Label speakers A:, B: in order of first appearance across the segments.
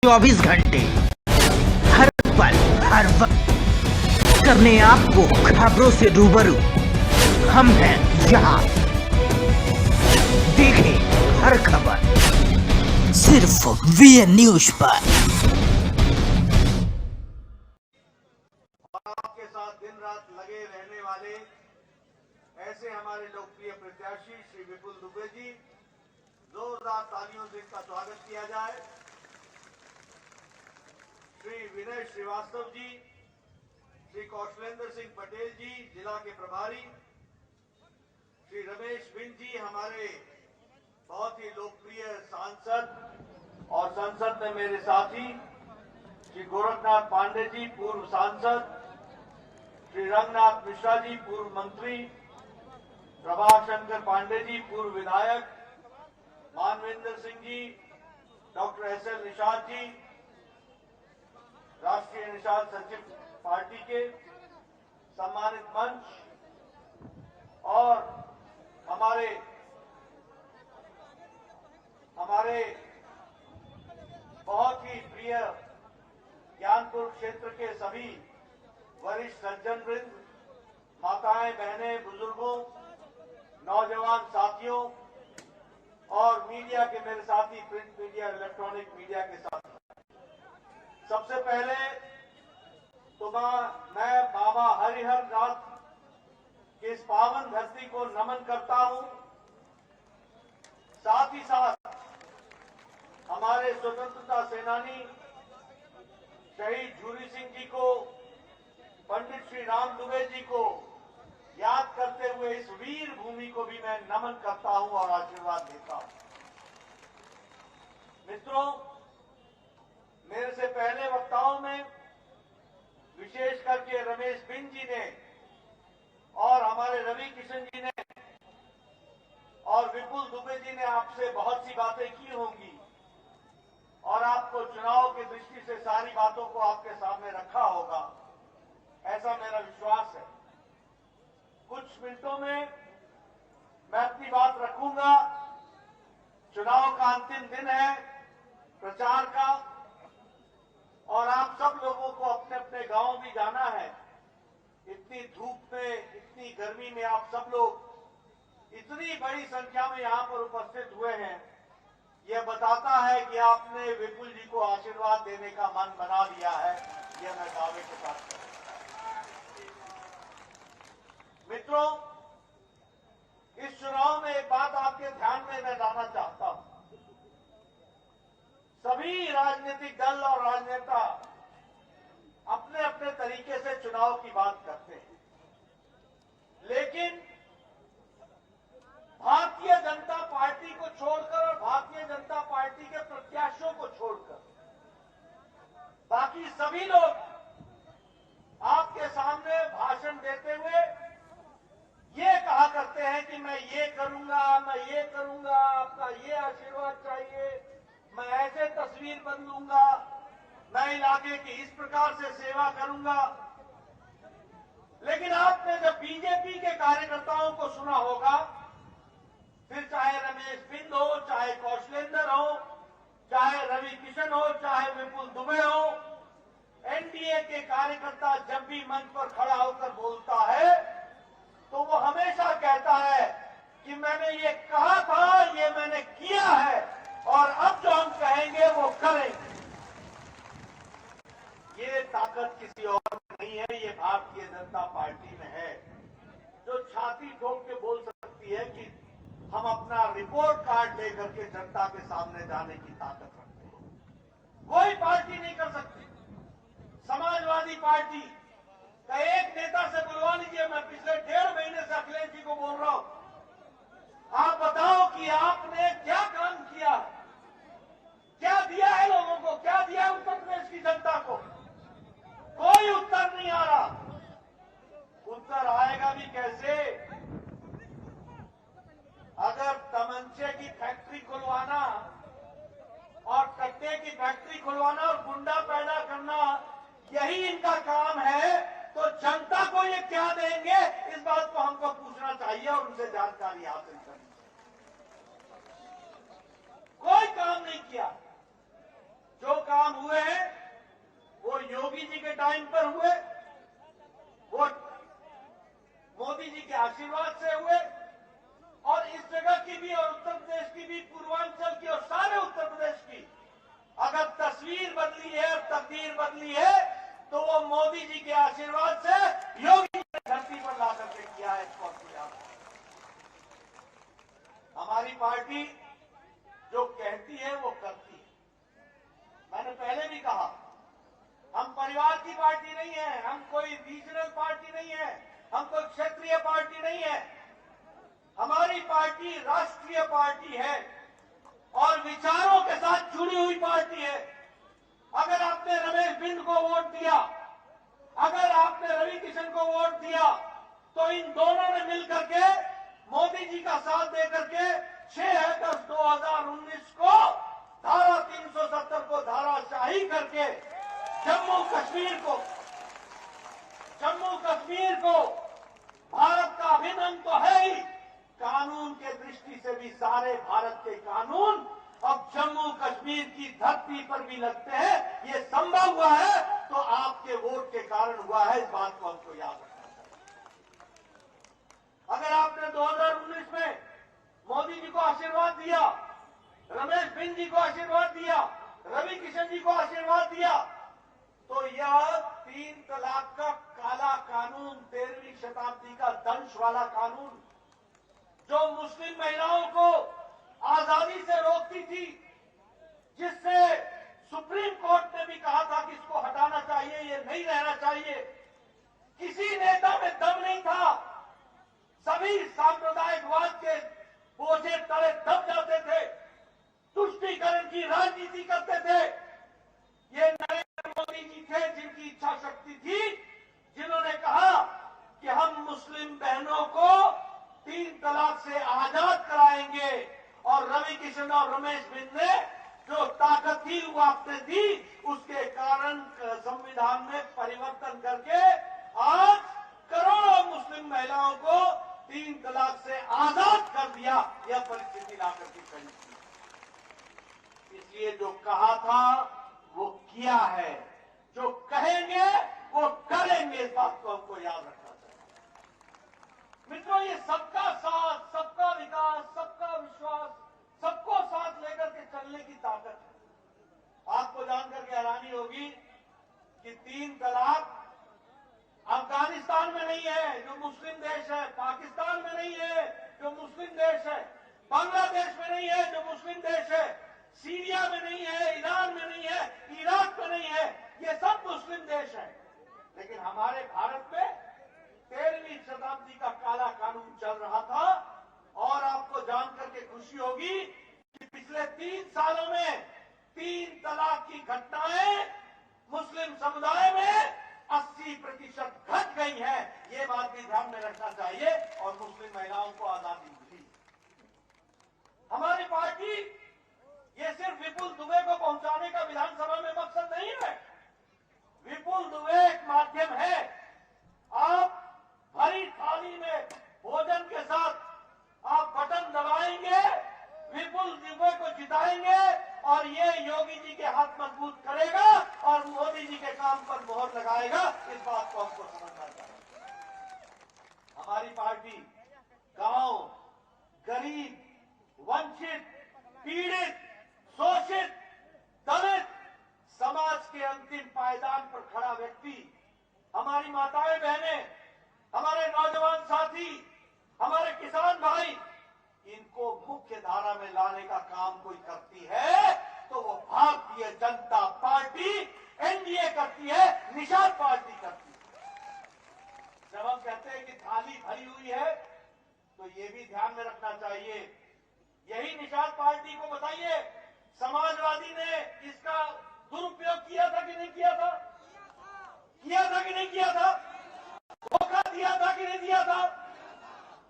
A: 24 घंटे हर पल हर वक्त करने आपको खबरों से रूबरू। हम हैं यहाँ, देखें हर खबर सिर्फ वीएन न्यूज पर।
B: आपके साथ दिन रात लगे रहने वाले ऐसे हमारे लोकप्रिय प्रत्याशी श्री विपुल दुबे जी, जोरदार तालियों से इनका स्वागत किया जाए। श्री विनय श्रीवास्तव जी, श्री कौशलेंद्र सिंह पटेल जी जिला के प्रभारी, श्री रमेश बिन जी हमारे बहुत ही लोकप्रिय सांसद और संसद में मेरे साथी, श्री गोरखनाथ पांडे जी पूर्व सांसद, श्री रंगनाथ मिश्रा जी पूर्व मंत्री, प्रभाशंकर पांडे जी पूर्व विधायक, मानवेंद्र सिंह जी, डॉक्टर एस.एल. निषाद जी राष्ट्रीय निषाद सचिव पार्टी के, सम्मानित मंच और हमारे बहुत ही प्रिय ज्ञानपुर क्षेत्र के सभी वरिष्ठ सज्जन वृंद, माताएं, बहनें, बुजुर्गों, नौजवान साथियों और मीडिया के मेरे साथी, प्रिंट मीडिया, इलेक्ट्रॉनिक मीडिया के साथी, सबसे पहले तो मैं बाबा हरिहर नाथ की इस पावन धरती को नमन करता हूं। साथ ही साथ हमारे स्वतंत्रता सेनानी शहीद झूरी सिंह जी को, पंडित श्री राम दुबे जी को याद करते हुए इस वीर भूमि को भी मैं नमन करता हूं और आशीर्वाद देता हूं। मित्रों, मेरे से पहले वक्ताओं में विशेष करके रमेश बिन जी ने और हमारे रवि किशन जी ने और विपुल दुबे जी ने आपसे बहुत सी बातें की होंगी और आपको चुनाव की दृष्टि से सारी बातों को आपके सामने रखा होगा, ऐसा मेरा विश्वास है। कुछ मिनटों में मैं अपनी बात रखूंगा। चुनाव का अंतिम दिन है प्रचार का और आप सब लोगों को अपने अपने गांव भी जाना है। इतनी धूप में, इतनी गर्मी में आप सब लोग इतनी बड़ी संख्या में यहां पर उपस्थित हुए हैं, यह बताता है कि आपने विपुल जी को आशीर्वाद देने का मन बना लिया है। यह मैं दावे के साथ कहूं। मित्रों, इस चुनाव में एक बात आपके ध्यान में मैं लाना चाहता हूं। सभी राजनीतिक दल और राजनेता अपने अपने तरीके से चुनाव की बात करते हैं, लेकिन भारतीय जनता पार्टी को छोड़कर और भारतीय जनता पार्टी के प्रत्याशियों को छोड़कर बाकी सभी लोग आपके सामने भाषण देते हुए ये कहा करते हैं कि मैं ये करूंगा, मैं ये करूंगा, आपका ये आशीर्वाद चाहिए, मैं ऐसे तस्वीर बदलूंगा, मैं इलाके की इस प्रकार से सेवा करूंगा। लेकिन आपने जब बीजेपी के कार्यकर्ताओं को सुना होगा, फिर चाहे रमेश बिंद हो, चाहे कौशलेंद्र हो, चाहे रवि किशन हो, चाहे विपुल दुबे हो, एनडीए के कार्यकर्ता जब भी मंच पर खड़ा होकर बोलता है तो वो हमेशा कहता है कि मैंने ये कहा था, ये मैंने किया है और अब जो हम कहेंगे वो करेंगे। ये ताकत किसी और में नहीं है, ये भारतीय जनता पार्टी में है, जो छाती ठोक के बोल सकती है कि हम अपना रिपोर्ट कार्ड लेकर के जनता के सामने जाने की ताकत रखते हैं। कोई पार्टी नहीं कर सकती। समाजवादी पार्टी का एक नेता से बुलवा लीजिए, मैं पिछले 1.5 महीने से अखिलेश जी को बोल रहा हूं, आप बताओ कि आपने क्या काम किया, क्या दिया है लोगों को, क्या दिया है उत्तर प्रदेश की जनता को। कोई उत्तर नहीं आ रहा। उत्तर आएगा भी कैसे? अगर तमंचे की फैक्ट्री खुलवाना और कट्टे की फैक्ट्री खुलवाना और गुंडा पैदा करना यही इनका काम है, तो जनता को ये क्या देंगे, इस बात को हमको पूछना चाहिए और उनसे जानकारी हासिल करनी चाहिए। कोई काम नहीं किया। जो काम टाइम पर हुए, वो मोदी जी के आशीर्वाद से हुए। और इस जगह की भी और उत्तर प्रदेश की भी, पूर्वांचल की और सारे उत्तर प्रदेश की अगर तस्वीर बदली है और तकदीर बदली है तो वो मोदी जी के आशीर्वाद से, योगी जी ने धरती पर ला करके किया है। इसको आपको याद रखना। हमारी पार्टी जो कहती है वो करती है। मैंने पहले भी कहा, हम परिवार की पार्टी नहीं है, हम कोई रीजनल पार्टी नहीं है, हम कोई क्षेत्रीय पार्टी नहीं है। हमारी पार्टी राष्ट्रीय पार्टी है और विचारों के साथ जुड़ी हुई पार्टी है। अगर आपने रमेश बिंद को वोट दिया, अगर आपने रवि किशन को वोट दिया, तो इन दोनों ने मिलकर के मोदी जी का साथ देकर के 6 अगस्त 2019 को धारा 370 को धाराशाही करके जम्मू कश्मीर को भारत का अभिन्न अंग तो है ही, कानून के दृष्टि से भी सारे भारत के कानून अब जम्मू कश्मीर की धरती पर भी लगते हैं। ये संभव हुआ है तो आपके वोट के कारण हुआ है। इस बात को हमको याद रखना चाहिए। अगर आपने 2019 में मोदी जी को आशीर्वाद दिया, रमेश बिंद जी को आशीर्वाद दिया, रवि किशन जी को आशीर्वाद दिया, तो यह 3 तलाक का काला कानून, 13वीं शताब्दी का दंश वाला कानून, जो मुस्लिम महिलाओं को आजादी से रोकती थी, जिससे सुप्रीम कोर्ट ने भी कहा था कि इसको हटाना चाहिए, ये नहीं रहना चाहिए, किसी नेता में दम नहीं था। सभी सांप्रदायिकवाद के बोझे तले दब जाते थे, तुष्टीकरण की राजनीति करते थे। ये नरेंद्र मोदी जी थे जिनकी इच्छा शक्ति थी, जिन्होंने कहा कि हम मुस्लिम बहनों को 3 तलाक से आजाद कराएंगे। और रवि किशन और रमेश बिंद ने जो ताकत थी वो आपने दी, उसके कारण संविधान में परिवर्तन करके आज करोड़ों मुस्लिम महिलाओं को 3 तलाक से आजाद कर दिया। यह परिस्थिति लाकर के खड़ी की। इसलिए जो कहा था वो किया है, जो कहेंगे वो करेंगे। इस बात को हमको याद रखना चाहिए। मित्रों, ये सबका साथ, सबका विकास, सबका विश्वास, सबको साथ लेकर के चलने की ताकत है। आपको जानकर के हैरानी होगी कि 3 तलाक अफगानिस्तान में नहीं है जो मुस्लिम देश है, पाकिस्तान में नहीं है जो मुस्लिम देश है, बांग्लादेश में नहीं है जो मुस्लिम देश है, सीरिया में नहीं है, ईरान में नहीं है, इराक में नहीं है, ये सब मुस्लिम देश है। लेकिन हमारे भारत में 13वीं शताब्दी का काला कानून चल रहा था। और आपको जानकर के खुशी होगी कि पिछले 3 सालों में 3 तलाक की घटनाएं मुस्लिम समुदाय में 80% घट गई है। ये बात भी ध्यान में रखना चाहिए। और मुस्लिम महिलाओं को आजादी मिली। हमारी पार्टी ये सिर्फ विपुल दुबे को पहुंचाने का विधानसभा में मकसद नहीं है। विपुल दुबे एक माध्यम है। आप भरी थाली में भोजन के साथ आप बटन दबाएंगे, विपुल दुबे को जिताएंगे और ये योगी जी के हाथ मजबूत करेगा और मोदी जी के काम पर मोहर लगाएगा। इस बात को हमको समझना चाहिए। हमारी पार्टी गांव, गरीब, वंचित, पीड़ित, शोषित, दलित समाज के अंतिम पायदान पर खड़ा व्यक्ति, हमारी माताएं बहनें, हमारे नौजवान साथी, हमारे किसान भाई, इनको मुख्य धारा में लाने का काम कोई करती है तो वो भारतीय जनता पार्टी एनडीए करती है, निषाद पार्टी करती है। जब हम कहते हैं कि थाली भरी हुई है तो ये भी ध्यान में रखना चाहिए। यही निषाद पार्टी को बताइए, समाजवादी ने इसका दुरुपयोग किया था कि नहीं किया था? किया था कि नहीं किया था? धोखा दिया था कि नहीं दिया था?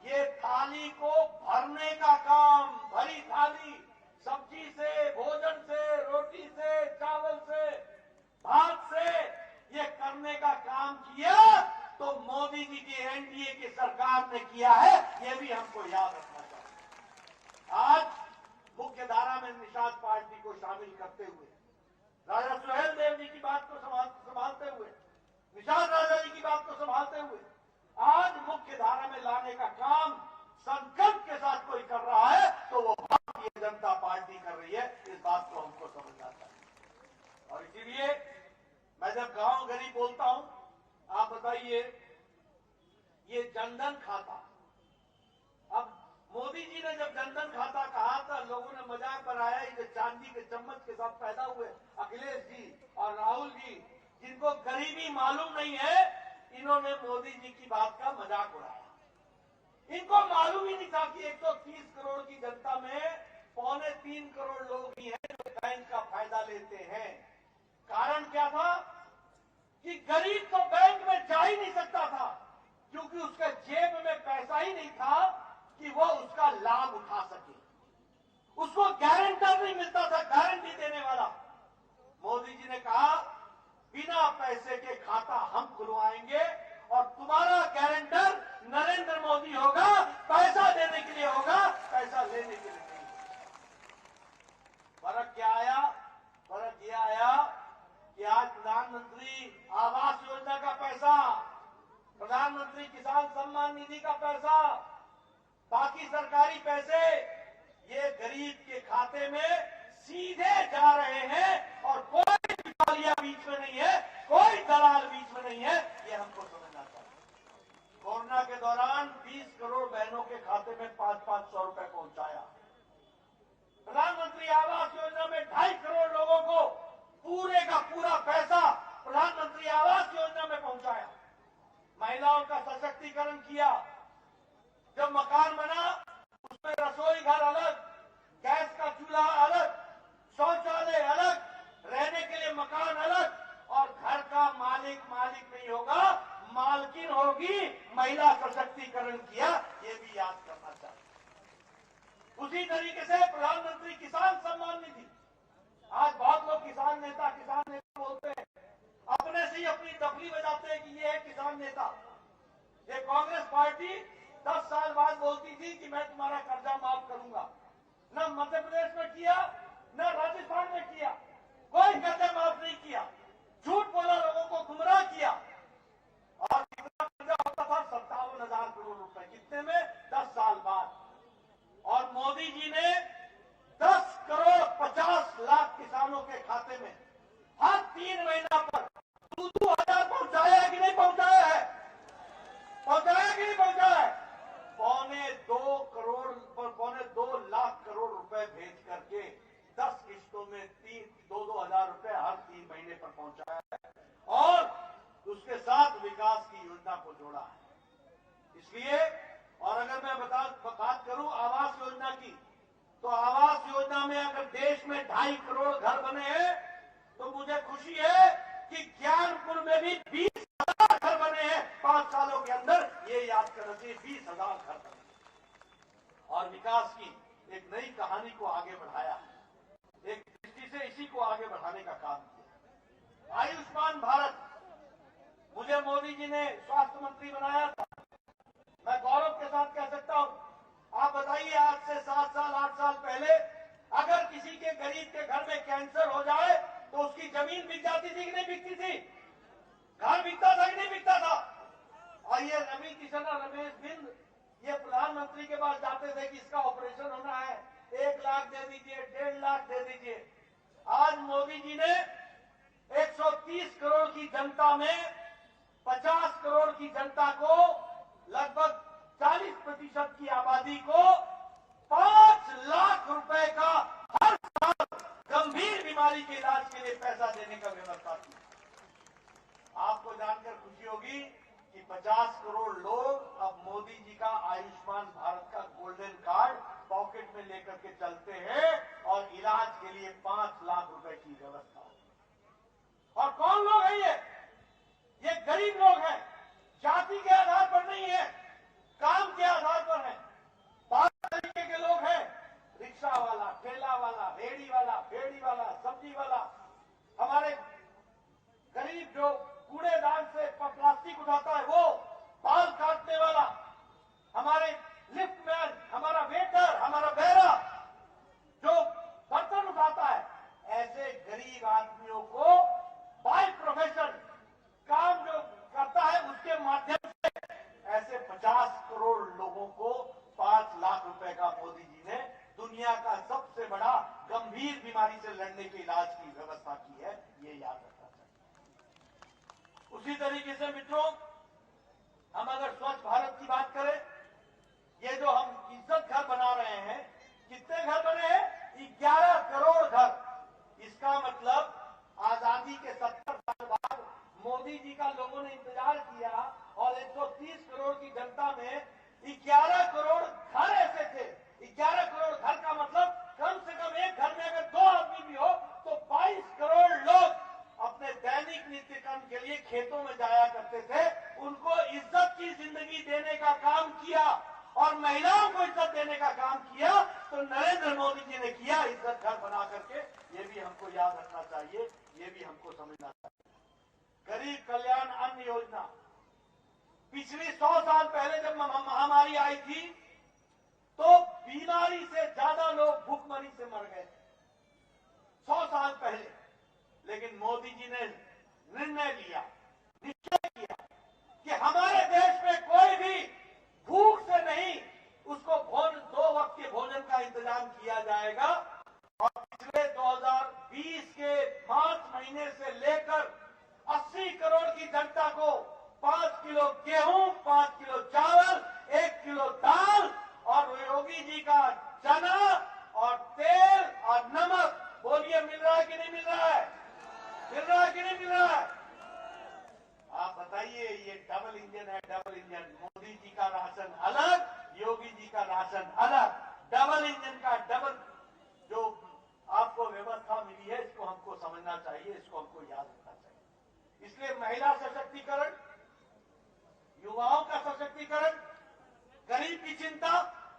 B: ये थाली को भरने का काम, भरी थाली, सब्जी से, भोजन से, रोटी से, चावल से, भात से, ये करने का काम किया तो मोदी जी की एनडीए की सरकार ने किया है। ये भी हमको याद रखना चाहिए। आज मुख्य धारा में निषाद पार्टी को शामिल करते हुए, राजा सुहेल देव जी की बात को संभालते हुए मैं जब गांव गरीब बोलता हूं, आप बताइए, ये जनधन खाता, अब मोदी जी ने जब जनधन खाता कहा था, लोगों ने मजाक बनाया, ये चांदी के चम्मच के साथ पैदा हुए अखिलेश जी और राहुल जी, जिनको गरीबी मालूम नहीं है, इन्होंने मोदी जी की बात का मजाक उड़ाया। इनको मालूम ही नहीं था कि 130 करोड़ की जनता में 2.25 करोड़ लोग ही हैं जो बैंक का फायदा लेते हैं। कारण क्या था कि गरीब तो बैंक में जा ही नहीं सकता था, क्योंकि उसके जेब में पैसा ही नहीं था कि वो उसका लाभ उठा सके। उसको गारंटर नहीं मिलता था, गारंटी देने वाला। मोदी जी ने कहा, बिना पैसे के खाता हम खुलवाएंगे और तुम्हारा गारंटर नरेंद्र मोदी होगा, पैसा देने के लिए होगा, पैसा लेने के लिए नहीं। फर्क क्या आया? फर्क यह आया कि आज प्रधानमंत्री आवास योजना का पैसा, प्रधानमंत्री किसान सम्मान निधि का पैसा, बाकी सरकारी पैसे ये गरीब के खाते में सीधे जा रहे हैं और कोई दिवालिया बीच में नहीं है, कोई दलाल बीच में नहीं है। ये हमको समझना चाहिए। कोरोना के दौरान 20 करोड़ बहनों के खाते में 500-500 रुपए पहुंचाया। प्रधानमंत्री आवास योजना में 2.5 करोड़ लोगों को पूरे का पूरा पैसा प्रधानमंत्री आवास योजना में पहुंचाया। महिलाओं का सशक्तिकरण किया। जब मकान बना उसमें रसोई घर अलग, गैस का चूल्हा अलग, शौचालय अलग, रहने के लिए मकान अलग, और घर का मालिक नहीं होगा, मालकिन होगी। महिला सशक्तिकरण किया, ये भी याद करना चाहिए। उसी तरीके से प्रधानमंत्री किसान सम्मान निधि। आज बहुत लोग किसान नेता बोलते हैं, अपने से ही अपनी तबली बजाते हैं कि ये है किसान नेता। ये कांग्रेस पार्टी 10 साल बाद बोलती थी कि मैं तुम्हारा कर्जा माफ करूंगा। न मध्य प्रदेश में किया, न राजस्थान में किया, कोई कर्जा माफ नहीं किया। झूठ बोला, लोगों को गुमराह किया। और कितना कर्जा होता था? 57,000 करोड़ रुपए। कितने में? 10 साल बाद। और मोदी जी ने 10 करोड़ 50 लाख किसानों के खाते में हर 3 महीना पर 2,000 पहुंचाया है कि नहीं पहुंचाया है? पहुंचाया कि नहीं पहुंचाया है? 2.25 लाख करोड़ रुपए भेज करके 10 किस्तों में 2,000 रुपए हर 3 महीने पर पहुंचाया है, और उसके साथ विकास की योजना को जोड़ा है। इसलिए, और अगर मैं बात करूं आवास योजना की, तो आवास योजना में अगर देश में 2.5 करोड़ घर बने हैं, तो मुझे खुशी है कि ज्ञानपुर में भी 20,000 घर बने हैं 5 सालों के अंदर। ये याद करना चाहिए, 20,000 घर बने और विकास की एक नई कहानी को आगे बढ़ाया है। एक दृष्टि से इसी को आगे बढ़ाने का काम किया। आयुष्मान भारत, मुझे मोदी जी ने स्वास्थ्य मंत्री बनाया था। मैं गौरव के साथ कह सकता हूं, आप बताइए, आज से 7 साल 8 साल पहले अगर किसी के गरीब के घर में कैंसर हो जाए तो उसकी जमीन बिक जाती थी कि नहीं बिकती थी? घर बिकता था कि नहीं बिकता था? और ये रवि किशन और रमेश बिंद ये प्रधानमंत्री के पास जाते थे कि इसका ऑपरेशन होना है, 1 लाख दे दीजिए, 1.5 लाख दे दीजिए। आज मोदी जी ने 130 करोड़ की जनता में 50 करोड़ की जनता को, लगभग 40% की आबादी को 5 लाख रुपए का हर साल गंभीर बीमारी के इलाज के लिए पैसा देने का व्यवस्था की। आपको जानकर खुशी होगी कि 50 करोड़ लोग अब मोदी जी का आयुष्मान भारत का गोल्डन कार्ड पॉकेट में लेकर के चलते हैं और इलाज के लिए 5 लाख रुपए की व्यवस्था। और कौन लोग हैं ये गरीब लोग हैं, जाति के आधार पर नहीं है, काम के आधार पर है। 5 तरीके के लोग हैं, रिक्शा वाला, ठेला वाला, रेहड़ी वाला, फेड़ी वाला, सब्जी वाला, हमारे गरीब जो कूड़ेदान से प्लास्टिक उठाता है वो, बाल काटने वाला, हमारे लिफ्ट मैन, हमारा वेटर, हमारा बेरा जो बर्तन उठाता है, ऐसे गरीब आदमियों को बाय प्रोफेशन काम जो करता है उसके माध्यम से ऐसे 50 करोड़ लोगों को 5 लाख रुपए का मोदी जी ने दुनिया का सबसे बड़ा गंभीर बीमारी से लड़ने के इलाज की व्यवस्था उसी तरीके से मित्रों, हम अगर स्वच्छ भारत की बात करें, ये जो हम इज्जत घर बना रहे हैं, कितने घर बने हैं? 11 करोड़ घर। इसका मतलब आजादी के 70 साल बाद मोदी जी का लोगों ने इंतजार किया और 130 करोड़ की जनता में 11 करोड़ घर ऐसे थे। 11 करोड़ घर का मतलब कम से कम एक घर में अगर 2 आदमी भी हो तो 22 करोड़ लोग अपने दैनिक नित्य कर्म के लिए खेतों में जाया करते थे। उनको इज्जत की जिंदगी देने का काम किया और महिलाओं को इज्जत देने का काम किया तो नरेंद्र मोदी जी ने किया, इज्जत घर बना करके। ये भी हमको याद रखना चाहिए, ये भी हमको समझना चाहिए। गरीब कल्याण अन्न योजना, पिछली 100 साल पहले जब महामारी आई थी तो बीमारी से ज्यादा लोग भूखमरी से मर गए, 100 साल पहले। लेकिन मोदी जी ने निर्णय लिया, निश्चय किया कि हमारे देश में कोई भी भूख से नहीं, उसको 2 वक्त के भोजन का इंतजाम किया जाएगा। और पिछले 2020 के मार्च महीने से लेकर 80 करोड़ की जनता को 5 किलो गेहूं, 5 किलो चावल, 1 किलो दाल और योगी जी का चना और तेल और नमक, बोलिए मिल रहा है कि नहीं मिल रहा है? मिल रहा है कि नहीं मिल रहा है? आप बताइए, ये डबल इंजन है, डबल इंजन। मोदी जी का राशन अलग, योगी जी का राशन अलग। डबल इंजन का डबल जो आपको व्यवस्था मिली है, इसको हमको समझना चाहिए, इसको हमको याद रखना चाहिए। इसलिए महिला सशक्तिकरण, युवाओं का सशक्तिकरण, गरीब की चिंता,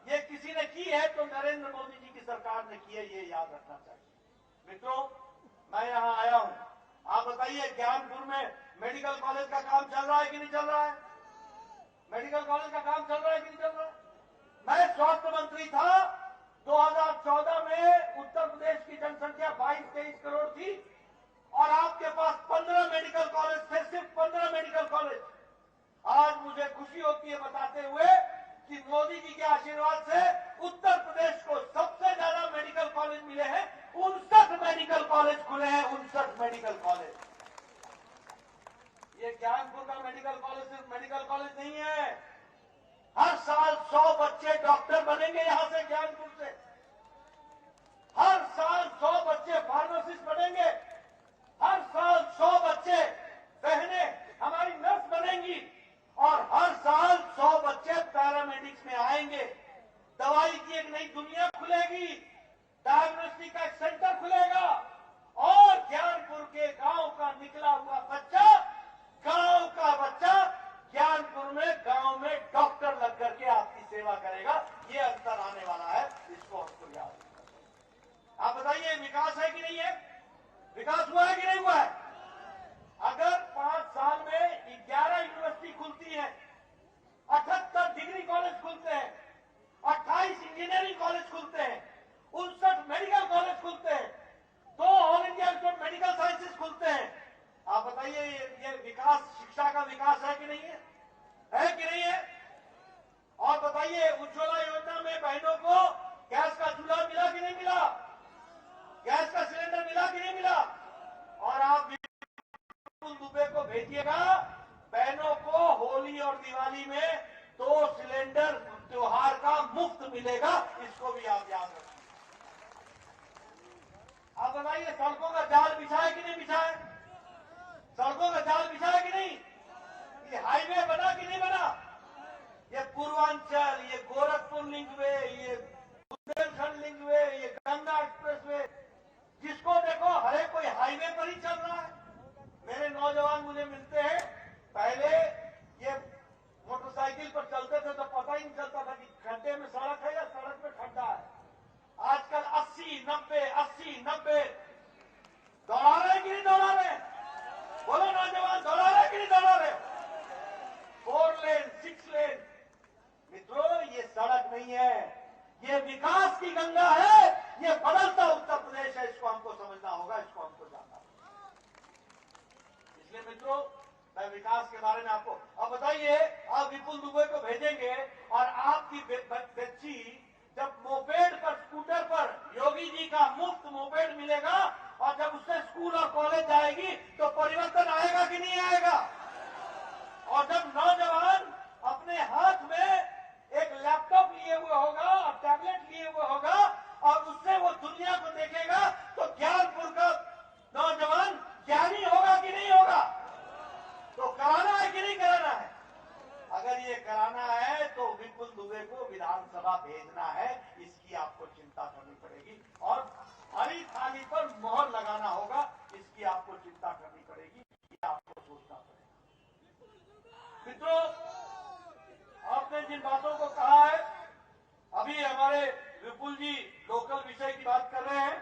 B: ये किसी ने की है तो नरेंद्र मोदी जी की सरकार ने की है, ये याद रखना चाहिए। मित्रों, मैं यहां आया हूं, आप बताइए ज्ञानपुर में मेडिकल कॉलेज का काम चल रहा है कि नहीं चल रहा है? मेडिकल कॉलेज का काम चल रहा है कि नहीं चल रहा है? मैं स्वास्थ्य मंत्री था 2014 में, उत्तर प्रदेश की जनसंख्या 22-23 करोड़ थी और आपके पास 15 मेडिकल कॉलेज थे, सिर्फ 15 मेडिकल कॉलेज। आज मुझे खुशी होती है बताते हुए कि मोदी जी के आशीर्वाद से उत्तर प्रदेश को सबसे ज्यादा मेडिकल कॉलेज मिले हैं। 59 मेडिकल कॉलेज खुले हैं, 59 मेडिकल कॉलेज। ये ज्ञानपुर का मेडिकल कॉलेज सिर्फ मेडिकल कॉलेज नहीं है, हर साल 100 बच्चे डॉक्टर बनेंगे यहां से, ज्ञानपुर से। हर साल 100 बच्चे फार्मासिस्ट बनेंगे, हर साल 100 बच्चे बहनें हमारी नर्स बनेंगी और हर साल 100 बच्चे पैरामेडिक्स में आएंगे। दवाई की एक नई दुनिया खुलेगी, डायग्नोस्टिक का एक सेंटर खुलेगा और ज्ञानपुर के गांव का निकला हुआ बच्चा, गांव का बच्चा ज्ञानपुर में गांव में डॉक्टर लग करके आपकी सेवा करेगा। ये अंतर आने वाला है, इसको हमको याद रखना। आप बताइए, विकास है कि नहीं है? विकास हुआ है कि नहीं हुआ है? अगर 5 साल में 11 यूनिवर्सिटी खुलती है, 78 डिग्री कॉलेज खुलते हैं, 28 इंजीनियरिंग कॉलेज खुलते हैं, 59 मेडिकल कॉलेज खुलते हैं, 2 all India institute of medical sciences खुलते हैं, आप बताइए ये विकास, शिक्षा का विकास है कि नहीं है? है कि नहीं है? और बताइए, उज्ज्वला योजना में बहनों को गैस का चूल्हा मिला कि नहीं मिला? गैस का सिलेंडर मिला कि नहीं मिला? और आप विपुल दुबे को भेजिएगा, बहनों को होली और दिवाली में 2 सिलेंडर त्योहार का मुफ्त मिलेगा, इसको भी आप याद रखिए। आप बताइए, सड़कों का जाल बिछा है कि नहीं बिछा है? सड़कों का जाल बिछा है कि नहीं? ये हाईवे बना कि नहीं बना? ये पूर्वांचल, ये गोरखपुर लिंकवे, ये बुंदेलखंड लिंकवे, ये गंगा एक्सप्रेसवे, जिसको देखो हर एक कोई हाईवे पर ही चल रहा है। मेरे नौजवान मुझे मिलते हैं, पहले ये मोटरसाइकिल पर चलते थे तो पता ही नहीं चलता था कि खड्डे में सड़क है या सड़क पे खड्डा है। आजकल 80-90 दौड़ा रहे कि नहीं दौड़ा रहे? बोलो नौजवान, दौड़ा रहे कि नहीं दौड़ा रहे? 4 लेन, 6 लेन। मित्रों, ये सड़क नहीं है, ये विकास की गंगा है, ये बदलता उत्तर प्रदेश है, इसको हमको समझना होगा, इसको हमको जानना होगा। इसलिए मित्रों, मैं विकास के बारे में आपको अब बताइए, आप विपुल दुबे को भेजेंगे और आपकी बच्ची जब मोपेड पर, स्कूटर पर योगी जी का मुफ्त मोपेड मिलेगा और जब उससे स्कूल और कॉलेज जाएगी तो परिवर्तन आएगा कि नहीं आएगा? और जब नौजवान अपने हाथ में एक लैपटॉप लिए हुए होगा और टैबलेट लिए हुए होगा और उससे वो दुनिया को देखेगा, तो ज्ञानपुर का नौजवान ज्ञानी होगा कि नहीं होगा? तो कराना है कि नहीं कराना है? अगर ये कराना है तो विपुल दुबे को विधानसभा भेजना है, इसकी आपको चिंता करनी पड़ेगी और हरी थाली पर मोहर लगाना होगा, इसकी आपको चिंता करनी पड़ेगी, ये आपको सोचना पड़ेगा। मित्रों, आपने जिन बातों को कहा है, अभी हमारे विपुल जी लोकल विषय की बात कर रहे हैं।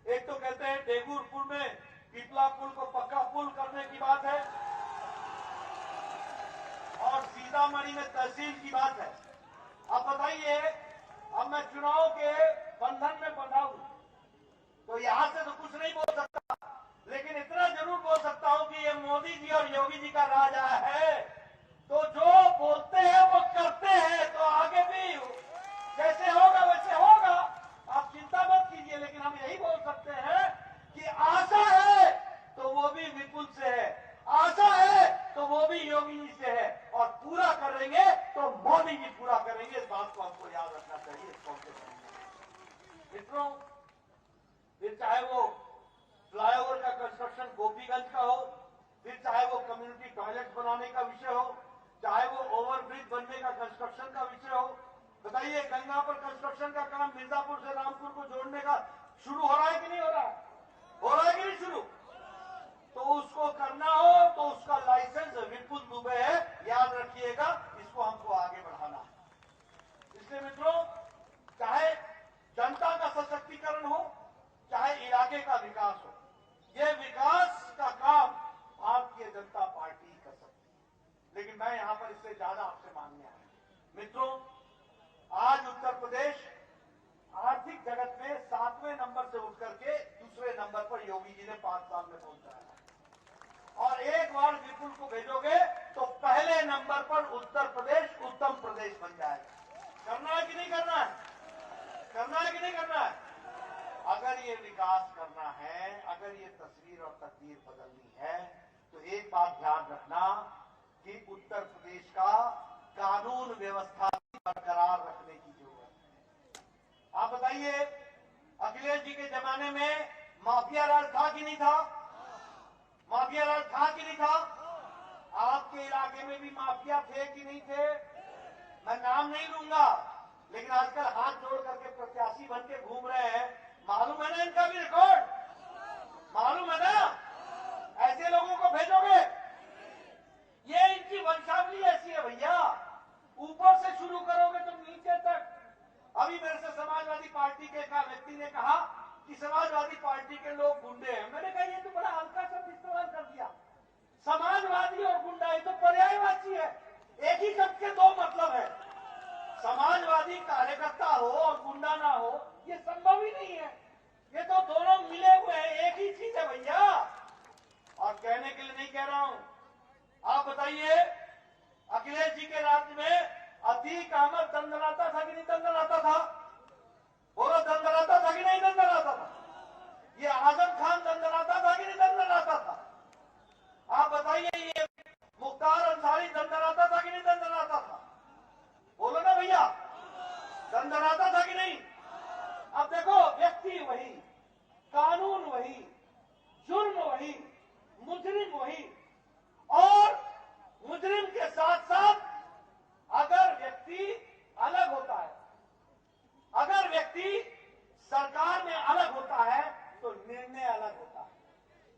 B: एक तो कहते हैं डेगुरपुर में पीपला पुल को पक्का पुल करने की बात है और सीतामढ़ी में तहसील की बात है। अब बताइए, अब मैं चुनाव के बंधन में बंधा हूं, तो यहां से तो कुछ नहीं बोल सकता, लेकिन इतना जरूर बोल सकता हूं कि ये मोदी जी और योगी जी का राज आया है, तो जो बोलते हैं वो करते हैं, तो आगे भी जैसे होगा वैसे होगा, आप चिंता मत कीजिए। लेकिन हम यही बोल सकते हैं कि आशा है तो वो भी विपुल से है, आशा है तो वो भी योगी जी से है, और पूरा करेंगे तो मोदी जी पूरा करेंगे। इस बात को हमको याद रखना चाहिए। मित्रों, फिर चाहे वो फ्लाईओवर का कंस्ट्रक्शन गोपीगंज का हो, फिर चाहे वो कम्युनिटी टॉयलेट बनाने का विषय हो, चाहे वो ओवरब्रिज बनने का कंस्ट्रक्शन का विषय हो। बताइए, गंगा पर कंस्ट्रक्शन का काम मिर्जापुर से रामपुर को जोड़ने का शुरू हो रहा है कि नहीं हो रहा है? हो रहा है कि नहीं शुरू? तो उसको करना हो तो उसका लाइसेंस विपुल दुबे है, याद रखिएगा, इसको हमको आगे बढ़ाना है। इसलिए मित्रों, चाहे जनता का सशक्तिकरण हो, चाहे इलाके का विकास हो, यह विकास का काम भारतीय जनता पार्टी कर सकती है। लेकिन मैं यहां पर इससे ज्यादा आपसे मांगने आया। मित्रों, आज उत्तर प्रदेश आर्थिक जगत में 7वें नंबर से उठ करके दूसरे नंबर पर योगी जी ने 5 साल में पहुंचाया, और एक बार विपुल को भेजोगे तो पहले नंबर पर उत्तर प्रदेश उत्तम प्रदेश बन जाएगा। करना है कि नहीं करना है? करना है कि नहीं करना है? अगर ये विकास करना है, अगर ये तस्वीर और तकदीर बदलनी है, तो एक बात ध्यान रखना कि उत्तर प्रदेश का कानून व्यवस्था बरकरार रखने की जरूरत है। आप बताइए, अखिलेश जी के जमाने में माफिया राज था कि नहीं था? माफिया राज था कि नहीं था? आपके इलाके में भी माफिया थे कि नहीं थे? मैं नाम नहीं लूंगा, लेकिन आजकल हाथ जोड़ करके प्रत्याशी बन के घूम रहे हैं। मालूम है ना इनका भी रिकॉर्ड? मालूम है ना? ऐसे लोगों को भेजोगे? ये इनकी वंशावली ऐसी है भैया, ऊपर से शुरू करोगे तो नीचे तक। अभी मेरे से समाजवादी पार्टी के एक व्यक्ति ने कहा कि समाजवादी पार्टी के लोग गुंडे हैं। मैंने कहा ये तो बड़ा हल्का शब्द इस्तेमाल कर दिया। समाजवादी और गुंडा ये तो पर्यायवाची है, एक ही शब्द के दो मतलब है। समाजवादी कार्यकर्ता हो और गुंडा ना हो, ये संभव ही नहीं है। ये तो दोनों मिले हुए हैं, एक ही चीज है भैया। और कहने के लिए नहीं कह रहा हूं। आप बताइए, अखिलेश जी के राज्य में अतीक अहमद दंदनाता था कि नहीं दंदनाता था? बोलो, दंदनाता था कि नहीं दंदनाता था? ये आजम खान दंदनाता था कि नहीं दंदनाता था? आप बताइए, ये मुख्तार अंसारी दंदनाता था कि नहीं दंदनाता था? बोलो ना भैया, दंदनाता था कि नहीं? अब देखो, व्यक्ति वही, कानून वही, जुर्म वही, मुजरिम वही, और मुजरिम के साथ साथ अगर व्यक्ति अलग होता है, अगर व्यक्ति सरकार में अलग होता है, तो निर्णय अलग होता है।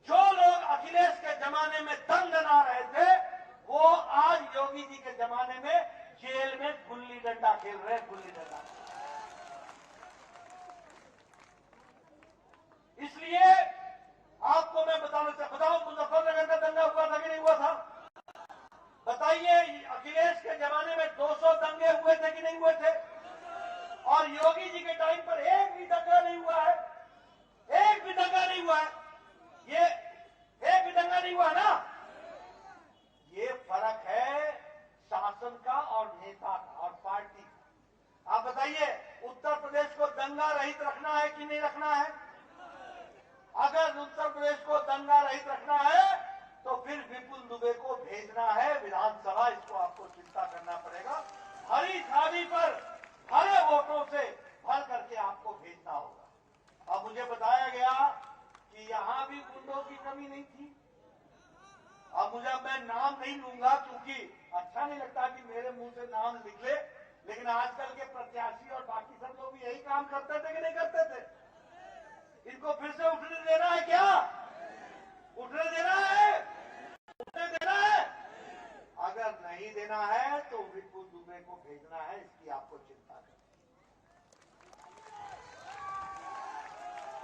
B: जो लोग अखिलेश के जमाने में दंड ना रहे थे, वो आज योगी जी के जमाने में जेल में गुल्ली डंडा खेल रहे हैं, गुल्ली डंडा। इसलिए आपको मैं बताऊं, मुजफ्फरनगर का दंगा हुआ था कि नहीं हुआ था? बताइए, अखिलेश के जमाने में 200 दंगे हुए थे कि नहीं हुए थे? और योगी जी के टाइम पर एक भी दंगा नहीं हुआ है, एक भी दंगा नहीं हुआ है। ये एक भी दंगा नहीं हुआ ना? ये फर्क है शासन का और नेता का और पार्टी का। आप बताइए, उत्तर प्रदेश को दंगा रहित रखना है कि नहीं रखना है? नहीं थी। अब मुझे मैं नाम नहीं लूंगा क्योंकि अच्छा नहीं लगता कि मेरे मुंह से नाम निकले, लेकिन आजकल के प्रत्याशी और बाकी सब लोग भी यही काम करते थे कि नहीं करते थे? इनको फिर से उठने देना है क्या? उठने देना है? उठने देना है? अगर नहीं देना है तो विपुल दुबे को भेजना है, इसकी आपको चिंता करनी।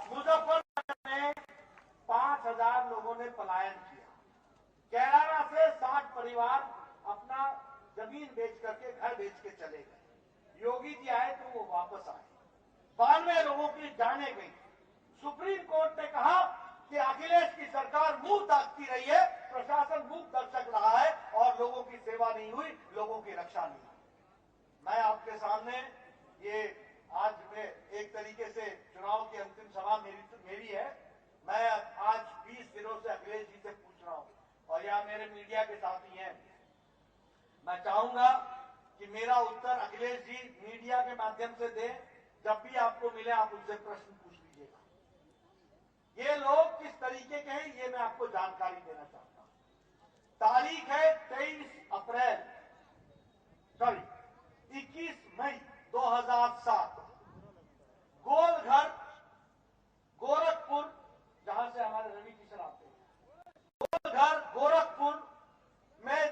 B: मुजफ्फरनगर में 5,000 लोगों ने पलायन किया। कैराना से 60 परिवार अपना जमीन बेच करके, घर बेच के चले गए। योगी जी आए तो वो वापस आए। 92 लोगों की जाने गई। सुप्रीम कोर्ट ने कहा कि अखिलेश की सरकार मुंह ताकती रही है, प्रशासन मुंह दर्शक रहा है और लोगों की सेवा नहीं हुई, लोगों की रक्षा नहीं हुई। मैं आपके सामने ये आज में एक तरीके से चुनाव की अंतिम सभा मेरी है। मैं आज 20 दिनों से अखिलेश जी से पूछ रहा हूं और यहाँ मेरे मीडिया के साथी हैं। मैं चाहूंगा कि मेरा उत्तर अखिलेश जी मीडिया के माध्यम से दें। जब भी आपको मिले आप उनसे प्रश्न पूछ लीजिएगा। ये लोग किस तरीके के हैं ये मैं आपको जानकारी देना चाहता हूं। तारीख है 21 मई 2007। गोलघर गोरखपुर, जहां से हमारे रवि किशन आते हैं, गोलघर गोरखपुर में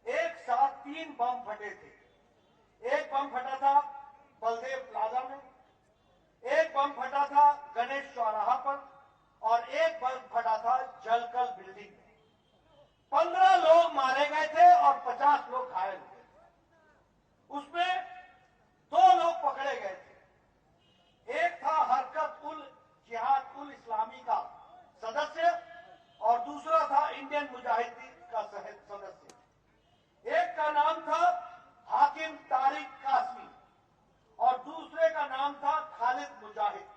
B: एक साथ 3 बम फटे थे। एक बम फटा था बलदेव प्लाजा में, एक बम फटा था गणेश चौराहा पर और एक बम फटा था जलकल बिल्डिंग में। 15 लोग मारे गए थे और 50 लोग घायल हुए। उसमें 2 लोग पकड़े गए थे। एक था हरकत उल जिहाद उल इस्लामी का सदस्य और दूसरा था इंडियन मुजाहिदीन का सदस्य। एक का नाम था हाकिम तारिक कासमी और दूसरे का नाम था खालिद मुजाहिद।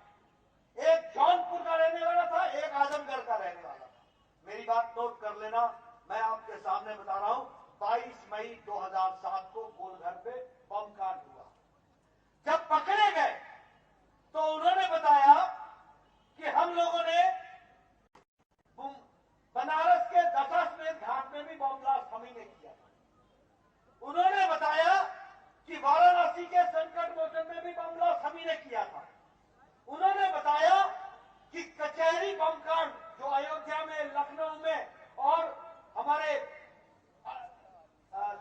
B: एक जौनपुर का रहने वाला था, एक आजमगढ़ का रहने वाला था। मेरी बात नोट कर लेना, मैं आपके सामने बता रहा हूं। 22 मई 2007 को गोलघर पे बम कांड हुआ। जब पकड़े गए तो उन्होंने बताया कि हम लोगों ने बनारस के दशाश्वमेध घाट में भी बम ब्लास्ट हम ही ने किया था। उन्होंने बताया कि वाराणसी के संकट मोचन में भी बम ब्लास्ट हम ही ने किया था। उन्होंने बताया कि कचहरी बम कांड जो अयोध्या में, लखनऊ में और हमारे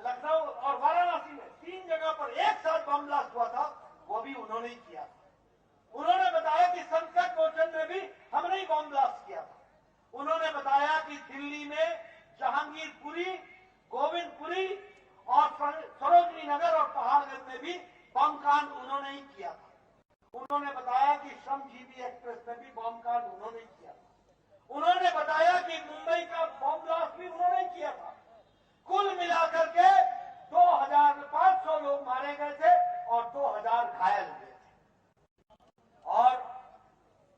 B: लखनऊ और वाराणसी में 3 जगह पर एक साथ बम ब्लास्ट हुआ था, वो भी उन्होंने ही किया था। उन्होंने बताया कि संकट मोचन में भी हमने ही बम ब्लास्ट किया था। उन्होंने बताया कि दिल्ली में जहांगीरपुरी, गोविंदपुरी और सरोजनी नगर और पहाड़गंज में भी बम कांड उन्होंने ही किया था। उन्होंने बताया कि श्रमजीवी एक्सप्रेस में भी बम कांड उन्होंने ही किया था। उन्होंने बताया कि मुंबई का बम ब्लास्ट भी उन्होंने किया था। कुल मिलाकर के 2500 लोग मारे गए थे और 2000 घायल हुए थे। और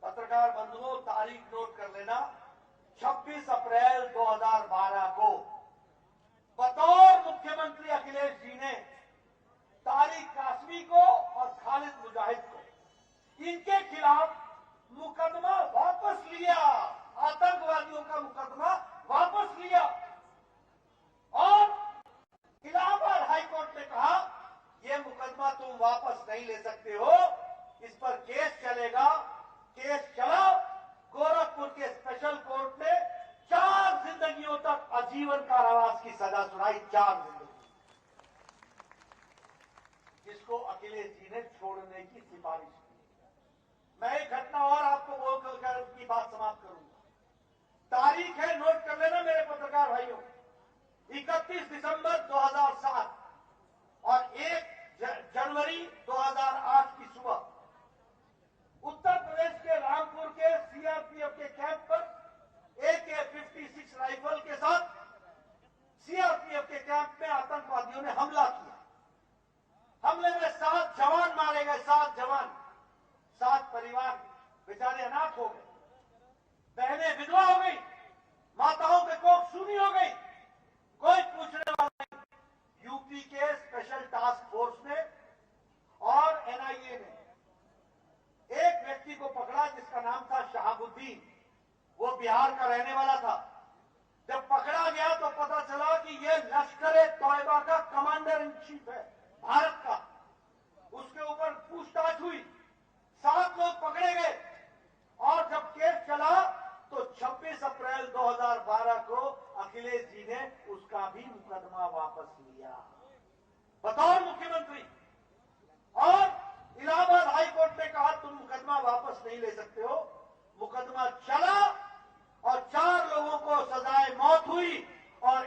B: पत्रकार बंधुओं, तारीख नोट कर लेना, 26 अप्रैल 2012 को बतौर मुख्यमंत्री अखिलेश जी ने तारिक कासमी को और खालिद मुजाहिद को, इनके खिलाफ मुकदमा वापस लिया। आतंकवादियों का मुकदमा वापस लिया और इलाहाबाद हाईकोर्ट ने कहा यह मुकदमा तुम वापस नहीं ले सकते हो, इस पर केस चलेगा। केस चला। गोरखपुर के स्पेशल कोर्ट ने 4 जिंदगियों तक आजीवन कारावास की सजा सुनाई। 4 जिंदगी, जिसको अखिलेश जी ने छोड़ने की सिफारिश की। मैं एक घटना और आपको बोलकर उसकी बात समाप्त करूंगा। तारीख है, नोट कर लेना मेरे पत्रकार भाइयों, 31 दिसंबर 2007 और 1 जनवरी 2008 की सुबह उत्तर प्रदेश के रामपुर के सीआरपीएफ के कैंप पर AK-56 राइफल के साथ सीआरपीएफ के कैंप में आतंकवादियों ने हमला किया। हमले में 7 जवान मारे गए। 7 जवान, 7 परिवार बेचारे अनाथ हो गए, बहनें विधवा हो गई, माताओं के कोख सूनी हो गई, कोई पूछने वाला नहीं। यूपी के स्पेशल टास्क फोर्स ने और एनआईए ने एक व्यक्ति को पकड़ा जिसका नाम था शहाबुद्दीन। वो बिहार का रहने वाला था। कि ये लश्कर-ए-तौयबा का कमांडर इन चीफ है भारत का। उसके ऊपर पूछताछ हुई, 7 लोग पकड़े गए और जब केस चला तो 26 अप्रैल 2012 को अखिलेश जी ने उसका भी मुकदमा वापस लिया बतौर मुख्यमंत्री। और इलाहाबाद हाई कोर्ट ने कहा तुम मुकदमा वापस नहीं ले सकते हो। मुकदमा चला और 4 लोगों को सजाए मौत हुई और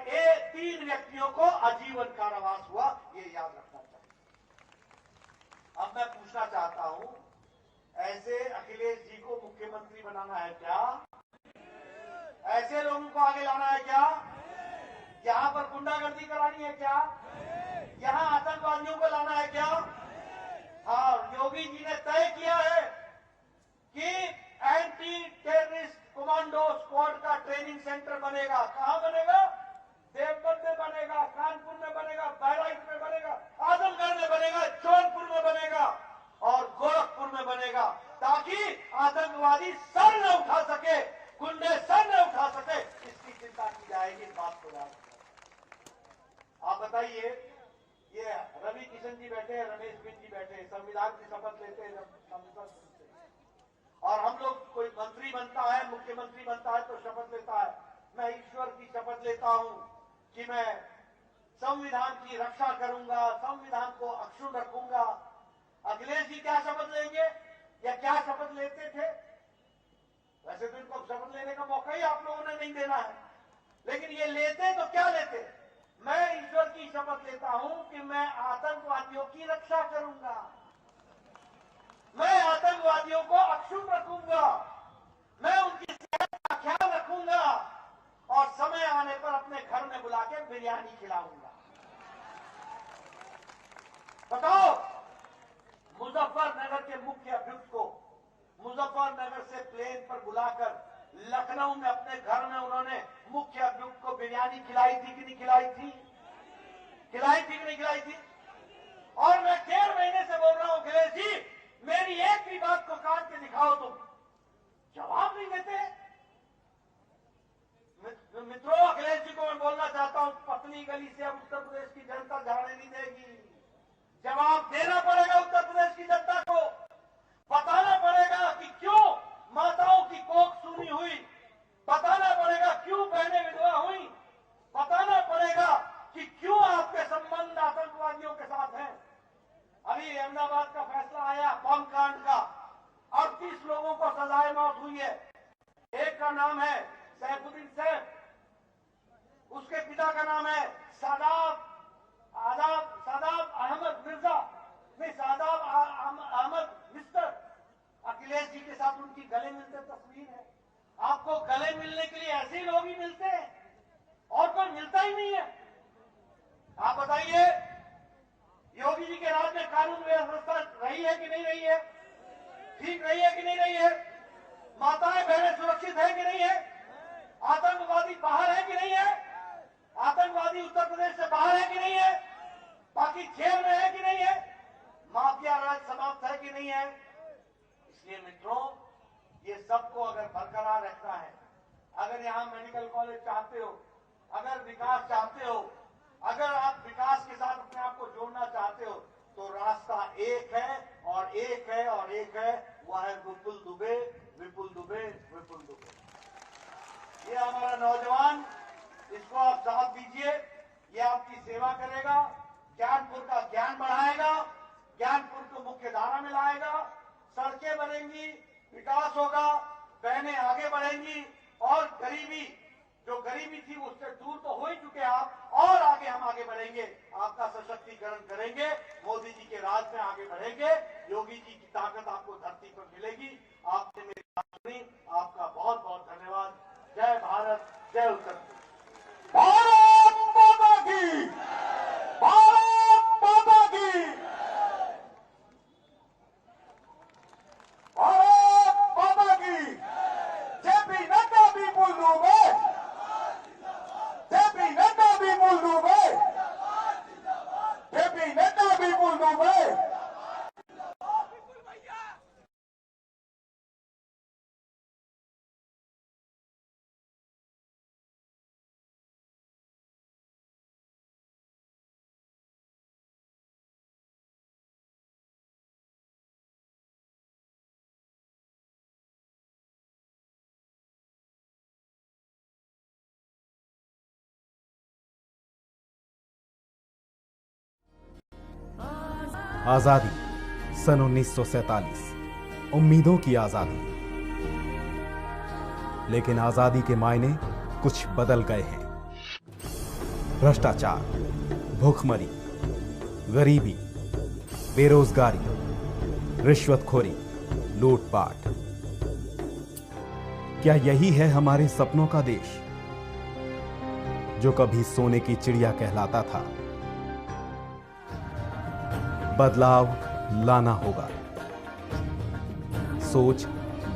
B: 3 व्यक्तियों को आजीवन कारावास हुआ। ये याद रखना चाहिए। अब मैं पूछना चाहता हूं, ऐसे अखिलेश जी को मुख्यमंत्री बनाना है क्या? ऐसे लोगों को आगे लाना है क्या? यहां पर गुंडागर्दी करानी है क्या? यहां आतंकवादियों को लाना है क्या? हाँ, योगी जी ने तय किया है कि एंटी टेररिस्ट कमांडो स्क्वाड का ट्रेनिंग सेंटर बनेगा। कहां बनेगा? देवबंद में बनेगा, कानपुर में बनेगा, बहराइच में बनेगा, आजमगढ़ में बनेगा, जौनपुर में बनेगा और गोरखपुर में बनेगा, ताकि आतंकवादी सर न उठा सके, गुंडे सर न उठा सके। इसकी चिंता की जाएगी। इस बात को याद रखना। आप बताइए, ये रवि किशन जी बैठे हैं, रमेश बिन जी बैठे हैं, संविधान की शपथ लेते हैं संसद से। और हम लोग, कोई मंत्री बनता है, मुख्यमंत्री बनता है तो शपथ लेता है। मैं ईश्वर की शपथ लेता हूं कि मैं संविधान की रक्षा करूंगा, संविधान को अक्षुण्ण रखूंगा। अखिलेश जी क्या शपथ लेंगे या क्या शपथ लेते थे? वैसे तो इनको शपथ लेने का मौका ही आप लोगों ने नहीं देना है, लेकिन ये लेते तो क्या लेते? मैं ईश्वर की शपथ लेता हूं कि मैं आतंकवादियों की रक्षा करूंगा, मैं आतंकवादियों को अक्षुण्ण रखूंगा, मैं उनकी सेहत का ख्याल रखूंगा और समय आने पर अपने घर में बुला के बिरयानी खिलाऊंगा। बताओ, मुजफ्फरनगर के मुख्य अभियुक्त को मुजफ्फरनगर से प्लेन पर बुलाकर लखनऊ में अपने घर में उन्होंने मुख्य अभियुक्त को बिरयानी खिलाई थी कि नहीं खिलाई थी? खिलाई थी कि नहीं खिलाई थी? और मैं 1.5 महीने से बोल रहा हूं, अखिलेश जी मेरी एक भी बात को काट के दिखाओ, तुम जवाब नहीं देते। मित्रों, अखिलेश जी को मैं बोलना चाहता हूं, पतली गली से अब उत्तर प्रदेश की जनता जाने नहीं देगी। जवाब देना पड़ेगा उत्तर प्रदेश की जनता को। बताना पड़ेगा कि क्यों माताओं की कोख सूनी हुई, बताना पड़ेगा क्यों बहनें विधवा हुई, बताना पड़ेगा कि क्यों आपके संबंध आतंकवादियों के साथ हैं। अभी अहमदाबाद का फैसला आया बम कांड का, 38 लोगों को सजाए मौत हुई है। एक का नाम है सैफुद्दीन सैफ, उसके पिता का नाम है सादाब अहमद मिर्जा, नहीं सादाब अहमद मिस्टर। अखिलेश जी के साथ उनकी गले मिलते तस्वीर है। आपको गले मिलने के लिए ऐसे ही लोग ही मिलते हैं, और कोई मिलता ही नहीं है। आप बताइए, योगी जी के राज में कानून व्यवस्था रही है कि नहीं रही है? ठीक रही है कि नहीं रही है? माताएं बहनें सुरक्षित है कि नहीं है? आतंकवादी बाहर है कि नहीं है? आतंकवादी उत्तर प्रदेश से बाहर है कि नहीं है? बाकी जेल में है कि नहीं है? माफिया राज समाप्त है कि नहीं है? इसलिए मित्रों, ये सबको अगर बरकरार रखना है, अगर यहां मेडिकल कॉलेज चाहते हो, अगर विकास चाहते हो, अगर आप विकास के साथ अपने आप को जोड़ना चाहते हो, तो रास्ता एक है और एक है और एक है, वह है विपुल दुबे, विपुल दुबे, विपुल दुबे। ये हमारा नौजवान, इसको आप साथ दीजिए। ये आपकी सेवा करेगा, ज्ञानपुर का ज्ञान बढ़ाएगा, ज्ञानपुर को मुख्य धारा में लाएगा, सड़कें बनेंगी, विकास होगा, बहनें आगे बढ़ेंगी और गरीबी, जो गरीबी थी उससे दूर तो हो ही चुके आप, और आगे हम आगे बढ़ेंगे, आपका सशक्तिकरण करेंगे, मोदी जी के राज में आगे बढ़ेंगे, योगी जी की ताकत आपको धरती पर मिलेगी। आपने मेरी बात सुनी, आपका बहुत बहुत धन्यवाद। जय भारत, जय उत्तर प्रदेश।
C: भारत माता की, भारत माता की, भारत माता की। जेपी नड्डा भी मुल्लू में, जेपी नड्डा भी मुल्लू में, जेपी नड्डा भी मुल्लू में।
D: आजादी सन 1947, उम्मीदों की आजादी। लेकिन आजादी के मायने कुछ बदल गए हैं। भ्रष्टाचार, भूखमरी, गरीबी, बेरोजगारी, रिश्वतखोरी, लूटपाट। क्या यही है हमारे सपनों का देश, जो कभी सोने की चिड़िया कहलाता था? बदलाव लाना होगा, सोच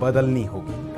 D: बदलनी होगी।